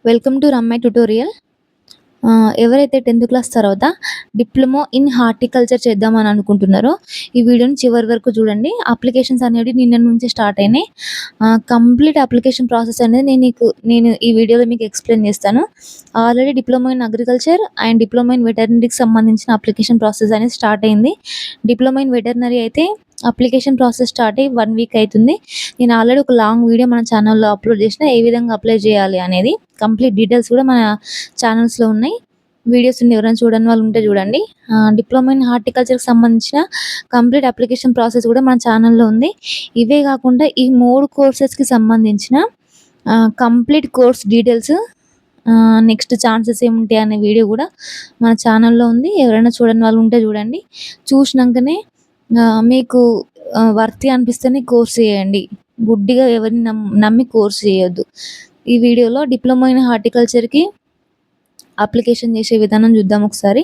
Welcome to Ramya tutorial. ఎవరైతే 10థ్ class తర్వాత డిప్లొమా ఇన్ హార్టికల్చర్ చేద్దామని అనుకుంటున్నారో, ఈ వీడియోని చివరి వరకు చూడండి. అప్లికేషన్స్ అనేవి నిన్న నుంచి స్టార్ట్ అయినాయి. కంప్లీట్ అప్లికేషన్ ప్రాసెస్ అనేది నేను ఈ వీడియోలో మీకు ఎక్స్‌ప్లెయిన్ చేస్తాను. Already diploma in agriculture and diploma in వెటర్నరీకి సంబంధించిన అప్లికేషన్ ప్రాసెస్ అనేది స్టార్ట్ అయింది. డిప్లొమా ఇన్ వెటర్నరీ అయితే అప్లికేషన్ ప్రాసెస్ స్టార్ట్ అయ్యి 1 వీక్ అయితుంది. నేను ఆల్రెడీ ఒక లాంగ్ వీడియో మన ఛానల్‌లో అప్‌లోడ్ చేసిన. ఏ విధంగా అప్లై చేయాలి అనేది కంప్లీట్ డీటెయిల్స్ కూడా మన ఛానల్స్‌లో ఉన్నాయి. వీడియోస్ ఎవరైనా చూడని వాళ్ళు ఉంటే చూడండి. డిప్లొమా ఇన్ హార్టికల్చర్‌కి సంబంధించిన కంప్లీట్ అప్లికేషన్ ప్రాసెస్ కూడా మన ఛానల్‌లో ఉంది. ఇవే కాకుండా ఈ 3 కోర్సెస్‌కి సంబంధించిన complete course details, next chances ఏముంటాయి అనే వీడియో కూడా మన ఛానల్‌లో ఉంది. ఎవరైనా చూడని వాళ్ళు ఉంటే చూడండి. చూసినంకనే మీకు వర్తీ అనిపిస్తేనే కోర్స్ చేయండి. గుడ్డిగా ఎవరిని నమ్మి కోర్స్ చేయొద్దు. ఈ వీడియోలో డిప్లొమా ఇన్ హార్టికల్చర్‌కి అప్లికేషన్ చేసే విధానం చూద్దాం ఒకసారి.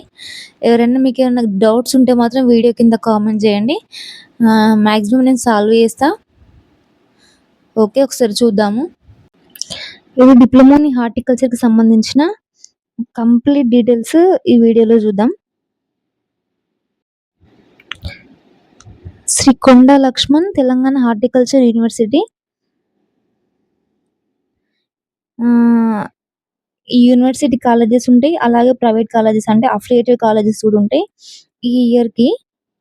ఎవరైనా మీకేమన్నా డౌట్స్ ఉంటే మాత్రం వీడియో కింద కామెంట్ చేయండి. మాక్సిమం నేను సాల్వ్ చేస్తా. ఓకే, ఒకసారి చూద్దాము. ఇది డిప్లొమా ఇన్ హార్టికల్చర్‌కి సంబంధించిన కంప్లీట్ డీటెయిల్స్ ఈ వీడియోలో చూద్దాం. శ్రీ కొండా లక్ష్మణ్ తెలంగాణ హార్టికల్చర్ యూనివర్సిటీ. ఈ యూనివర్సిటీ కాలేజెస్ ఉంటాయి. అలాగే ప్రైవేట్ కాలేజెస్ అంటే అఫిలియేటెడ్ కాలేజెస్ కూడా ఉంటాయి. ఈ ఇయర్‌కి,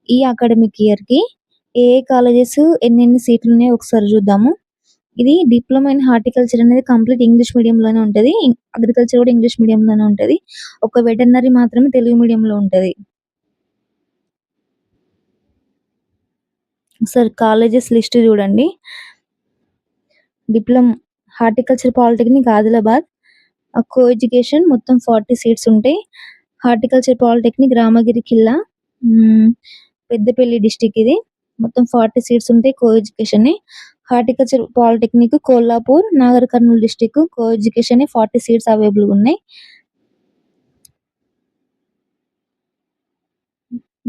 ఈ అకాడమిక్ ఇయర్‌కి ఏ కాలేజెస్ ఎన్నెన్ని సీట్లు ఉన్నాయో ఒకసారి చూద్దాము. ఇది డిప్లొమా ఇన్ హార్టికల్చర్ అనేది కంప్లీట్ ఇంగ్లీష్ మీడియంలోనే ఉంటది. అగ్రికల్చర్ కూడా ఇంగ్లీష్ మీడియంలోనే ఉంటది. ఒక వెటర్నరీ మాత్రమే తెలుగు మీడియంలో ఉంటది. ఒకసారి కాలేజెస్ లిస్ట్ చూడండి. Horticulture polytechnic Adilabad. Co education మొత్తం 40 సీట్స్ ఉంటాయి. హార్టికల్చర్ పాలిటెక్నిక్ రామగిరి ఖిల్లా, పెద్దపల్లి డిస్ట్రిక్ట్. ఇది మొత్తం 40 సీట్స్ ఉంటాయి. Co education. Horticulture polytechnic Kollapur, Nagar Kurnool district. Co education 40 seats available ఉన్నాయి.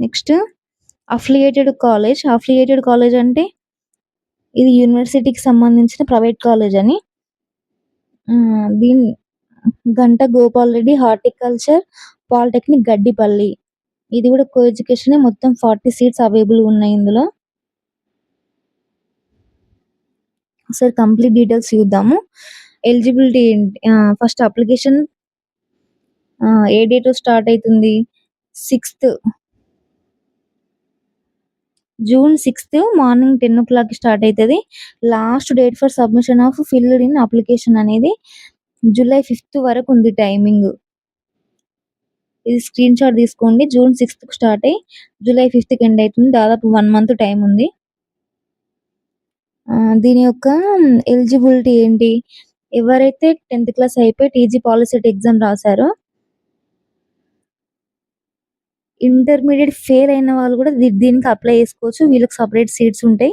నెక్స్ట్ అఫిలియేటెడ్ కాలేజ్ అంటే ఇది యూనివర్సిటీకి సంబంధించిన ప్రైవేట్ కాలేజ్ అని. దీని గంట గోపాల్ రెడ్డి హార్టికల్చర్ పాలిటెక్నిక్ గడ్డిపల్లి. ఇది కూడా కో ఎడ్యుకేషన్. మొత్తం 40 సీట్స్ అవైలబుల్ ఉన్నాయి ఇందులో. ఒకసారి కంప్లీట్ డీటెయిల్స్ చూద్దాము. ఎలిజిబిలిటీ ఏంటి? ఫస్ట్ అప్లికేషన్ ఏ డేట్ స్టార్ట్ అవుతుంది? జూన్ 6 మార్నింగ్ 10 స్టార్ట్ అవుతుంది. Last date for submission of filled in application అనేది జూలై 5 వరకు ఉంది టైమింగ్. ఇది స్క్రీన్ షాట్ తీసుకోండి. జూన్ 6 స్టార్ట్ అయ్యి జూలై 5 ఎండ్ అవుతుంది. దాదాపు 1 మంత్ టైం ఉంది. దీని యొక్క ఎలిజిబిలిటీ ఏంటి? ఎవరైతే 10థ్ క్లాస్ అయిపోయి టీజీ పాలిసెట్ ఎగ్జామ్ రాశారో, ఇంటర్మీడియట్ ఫెయిల్ అయిన వాళ్ళు కూడా దీనికి అప్లై చేసుకోవచ్చు. వీళ్ళకి సపరేట్ సీట్స్ ఉంటాయి.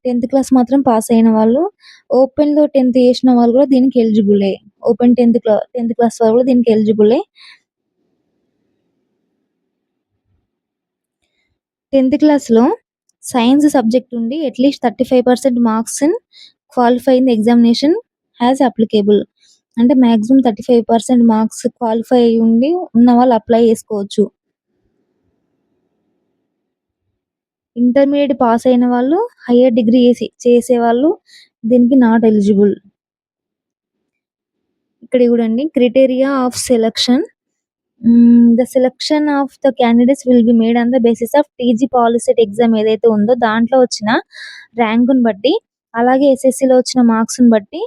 10థ్ క్లాస్ మాత్రం పాస్ అయిన వాళ్ళు, ఓపెన్‌లో 10థ్ చేసిన వాళ్ళు కూడా దీనికి ఎలిజిబులే. ఓపెన్ 10థ్ క్లాస్ వాళ్ళు కూడా దీనికి ఎలిజిబులే. 10థ్ క్లాస్‌లో సైన్స్ సబ్జెక్ట్ ఉండి at least 35% marks in qualify in examination as applicable. అంటే మాక్సిమం 35% మార్క్స్ క్వాలిఫై అయ్యి ఉండి ఉన్న వాళ్ళు అప్లై చేసుకోవచ్చు. ఇంటర్మీడియట్ పాస్ అయిన వాళ్ళు, హైయర్ డిగ్రీ చేసేవాళ్ళు దీనికి నాట్ ఎలిజిబుల్. ఇక్కడ చూడండి, criteria of selection. The selection of the candidates will be made on the basis of TG POLYCET exam ఏదైతే ఉందో దాంట్లో వచ్చిన ర్యాంకుని బట్టి, అలాగే ఎస్ఎస్సిలో వచ్చిన మార్క్స్ని బట్టి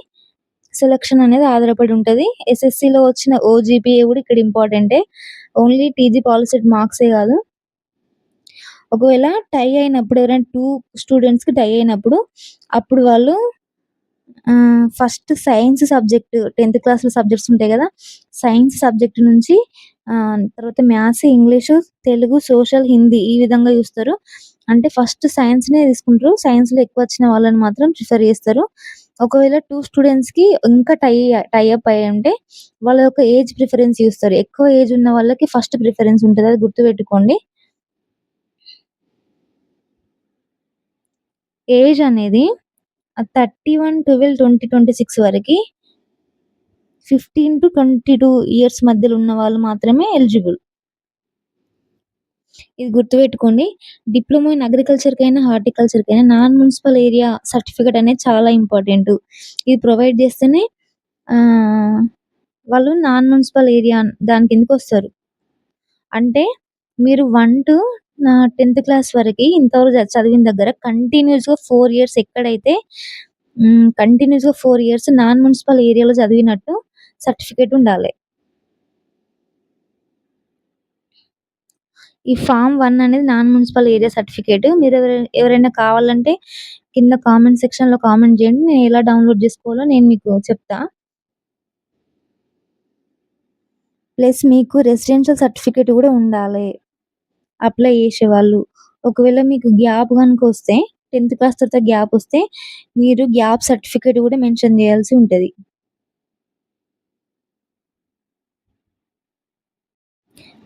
సెలక్షన్ అనేది ఆధారపడి ఉంటుంది. ఎస్ఎస్సిలో వచ్చిన ఓజీపీఏ కూడా ఇక్కడ ఇంపార్టెంటే. ఓన్లీ టీజీ పాలిసెట్ మార్క్సే కాదు. ఒకవేళ టై అయినప్పుడు, ఎవరైనా 2 స్టూడెంట్స్‌కి టై అయినప్పుడు, అప్పుడు వాళ్ళు ఫస్ట్ సైన్స్ సబ్జెక్ట్ 10థ్ క్లాస్‌లో సబ్జెక్ట్స్ ఉంటాయి కదా! సైన్స్ సబ్జెక్ట్ నుంచి తర్వాత maths, English, Telugu, social, Hindi ఈ విధంగా చూస్తారు. అంటే ఫస్ట్ సైన్స్‌నే తీసుకుంటారు. సైన్స్‌లో ఎక్కువ వచ్చిన వాళ్ళని మాత్రం ప్రిఫర్ చేస్తారు. ఒకవేళ 2 స్టూడెంట్స్‌కి ఇంకా టై అప్ అయ్యి ఉంటే వాళ్ళ యొక్క ఏజ్ ప్రిఫరెన్స్ చూస్తారు. ఎక్కువ ఏజ్ ఉన్న వాళ్ళకి ఫస్ట్ ప్రిఫరెన్స్ ఉంటది. అది గుర్తుపెట్టుకోండి. ఏజ్ అనేది 31/12/2026 వరకి 15-22 ఇయర్స్ మధ్యలో ఉన్న వాళ్ళు మాత్రమే ఎలిజిబుల్. ఇది గుర్తుపెట్టుకోండి. డిప్లొమా ఇన్ అగ్రికల్చర్‌కైనా, హార్టికల్చర్‌కైనా నాన్ మున్సిపల్ ఏరియా సర్టిఫికేట్ అనేది చాలా ఇంపార్టెంటు. ఇది ప్రొవైడ్ చేస్తేనే ఆహ్, వాళ్ళు నాన్ మున్సిపల్ ఏరియా దాని కిందకొస్తారు. అంటే మీరు 10థ్ క్లాస్ వరకి ఇంతవరకు చదివిన దగ్గర కంటిన్యూయస్‌గా 4 ఇయర్స్ ఎక్కడైతే కంటిన్యూయస్‌గా 4 ఇయర్స్ నాన్ మున్సిపల్ ఏరియాలో చదివినట్టు సర్టిఫికేట్ ఉండాలి. ఈ ఫార్మ్ 1 అనేది నాన్ మున్సిపల్ ఏరియా సర్టిఫికేట్. మీరు ఎవరైనా కావాలంటే కింద కామెంట్ సెక్షన్‌లో కామెంట్ చేయండి. నేను ఎలా డౌన్‌లోడ్ చేసుకోవాలో నేను మీకు చెప్తా. ప్లస్ మీకు రెసిడెన్షియల్ సర్టిఫికేట్ కూడా ఉండాలి. అప్లై చేసేవాళ్ళు. ఒకవేళ మీకు గ్యాప్ గనుకొస్తే 10థ్ క్లాస్ తర్వాత గ్యాప్ వస్తే మీరు గ్యాప్ సర్టిఫికేట్ కూడా మెన్షన్ చేయాల్సి ఉంటది.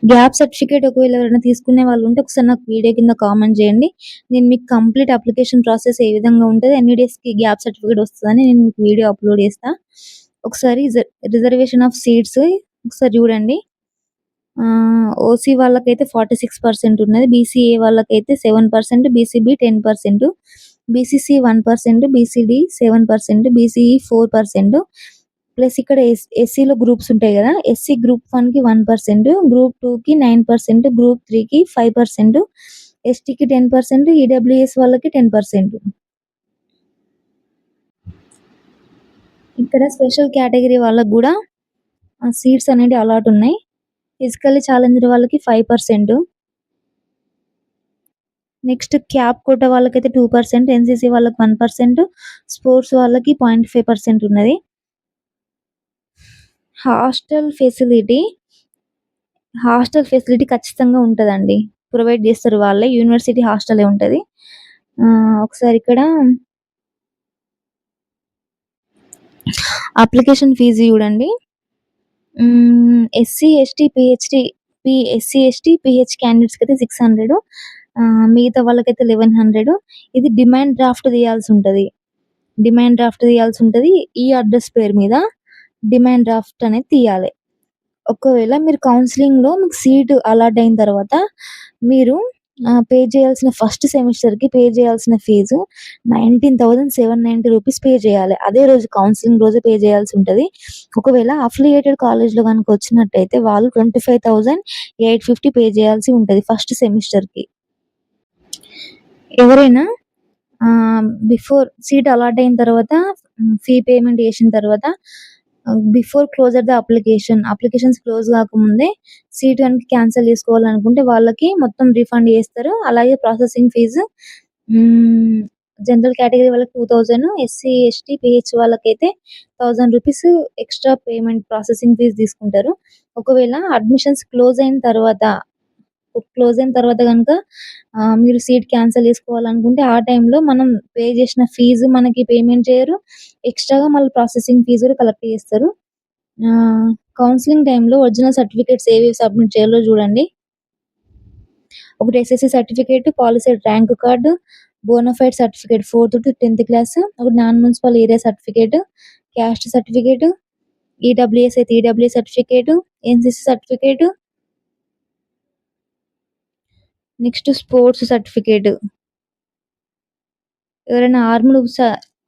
గ్యాప్ సర్టిఫికేట్ ఒకవేళ ఎవరైనా తీసుకునే వాళ్ళు ఉంటే ఒకసారి నాకు వీడియో కింద కామెంట్ చేయండి. నేను మీకు కంప్లీట్ అప్లికేషన్ ప్రాసెస్ ఏ విధంగా ఉంటది, ఎన్ని డేస్‌కి గ్యాప్ సర్టిఫికేట్ వస్తదని నేను మీకు వీడియో అప్‌లోడ్ చేస్తా. ఒకసారి రిజర్వేషన్ ఆఫ్ సీట్స్ ఒకసారి చూడండి. ఓసీ వాళ్ళకైతే 46% ఉన్నది. బీసీఏ వాళ్ళకైతే 7%, BCB 10%, BCC 1%, BCD 7%, BCE 4%. Plus ఇక్కడ ఎస్సీలో గ్రూప్స్ ఉంటాయి గదా! ఎస్సీ గ్రూప్ 1కి 1%, గ్రూప్ 2కి 9%, గ్రూప్ 3కి 5%, ఎస్టీకి 10%, ఈడబ్ల్యూఎస్ వాళ్ళకి 10%. ఇక్కడ స్పెషల్ కేటగిరీ వాళ్ళకి గూడా సీట్స్ అనేటివి అలాట్ ఉన్నాయి. ఫిజికల్లీ ఛాలెంజ్డ్ వాళ్ళకి 5%. నెక్స్ట్ క్యాప్ కోటా వాళ్ళకైతే 2%, ఎన్‌సీసీ వాళ్ళకి 1%, స్పోర్ట్స్ వాళ్ళకి 0.5% ఉన్నది. హాస్టల్ ఫెసిలిటీ ఖచ్చితంగా ఉంటదండి. ప్రొవైడ్ చేస్తారు వాళ్ళే. యూనివర్సిటీ హాస్టలే ఉంటది. ఒకసారి ఇక్కడ అప్లికేషన్ ఫీజు చూడండి. ఎస్సీ, ఎస్టీ, పీహెచ్ క్యాండిడేట్స్‌కైతే 600, మిగతా వాళ్ళకైతే 1100. ఇది డిమాండ్ డ్రాఫ్ట్ తీయాల్సుంటది. ఈ అడ్రస్ పేరు మీద డిమాండ్ డ్రాఫ్ట్ అనేది తీయాలి. ఒకవేళ మీరు కౌన్సెలింగ్‌లో మీకు సీట్ అలాట్ అయిన తర్వాత మీరు పే చేయాల్సిన ఫస్ట్ సెమిస్టర్‌కి పే చేయాల్సిన ఫీజు ₹19,790 పే చేయాలి. అదే రోజు కౌన్సెలింగ్ రోజే పే చేయాల్సి ఉంటది. ఒకవేళ అఫిలియేటెడ్ కాలేజ్‌లో గనుక వచ్చినట్టయితే వాళ్ళు 25,850 పే చేయాల్సి ఉంటది ఫస్ట్ సెమిస్టర్‌కి. ఎవరైనా బిఫోర్ సీట్ అలాట్ అయిన తర్వాత ఫీ పేమెంట్ చేసిన తర్వాత before closure the applications close కాకముందే సీట్ గనుక క్యాన్సిల్ చేసుకోవాలనుకుంటే వాళ్ళకి మొత్తం రిఫండ్ చేస్తారు. అలాగే ప్రాసెసింగ్ ఫీజు జనరల్ కేటగిరీ వాళ్ళకి 2000, ఎస్సీ, ఎస్టీ, పీహెచ్ వాళ్ళకైతే ₹1000 ఎక్స్‌ట్రా పేమెంట్ ప్రాసెసింగ్ ఫీజ్ తీసుకుంటారు. ఒకవేళ అడ్మిషన్స్ క్లోజ్ అయిన తర్వాత గనుక మీరు సీట్ క్యాన్సిల్ చేసుకోవాలనుకుంటే ఆ టైంలో మనం పే చేసిన ఫీజు మనకి పేమెంట్ చేయరు. ఎక్స్‌ట్రాగా మళ్ళీ ప్రాసెసింగ్ ఫీజ్ కూడా కలెక్ట్ చేస్తారు. కౌన్సెలింగ్ టైంలో ఒరిజినల్ సర్టిఫికేట్స్ ఏవేవి సబ్మిట్ చేయాలో చూడండి. ఒకటి SSC certificate, POLYCET rank card, bonafide certificate 4th-10th class, ఒకటి non municipal area certificate, caste certificate, EWS అయితే EWS certificate, NCC certificate, next sports certificate. ఎవరైనా ఆర్మ్డ్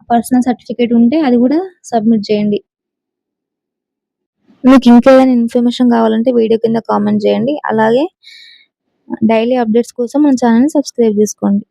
పర్సనల్ సర్టిఫికేట్ ఉంటే అది కూడా సబ్మిట్ చేయండి. మీకు ఇంకేదైనా ఇన్ఫర్మేషన్ కావాలంటే వీడియో కింద కామెంట్ చేయండి. అలాగే డైలీ అప్డేట్స్ కోసం మన ఛానెల్‌ని సబ్స్క్రైబ్ చేసుకోండి.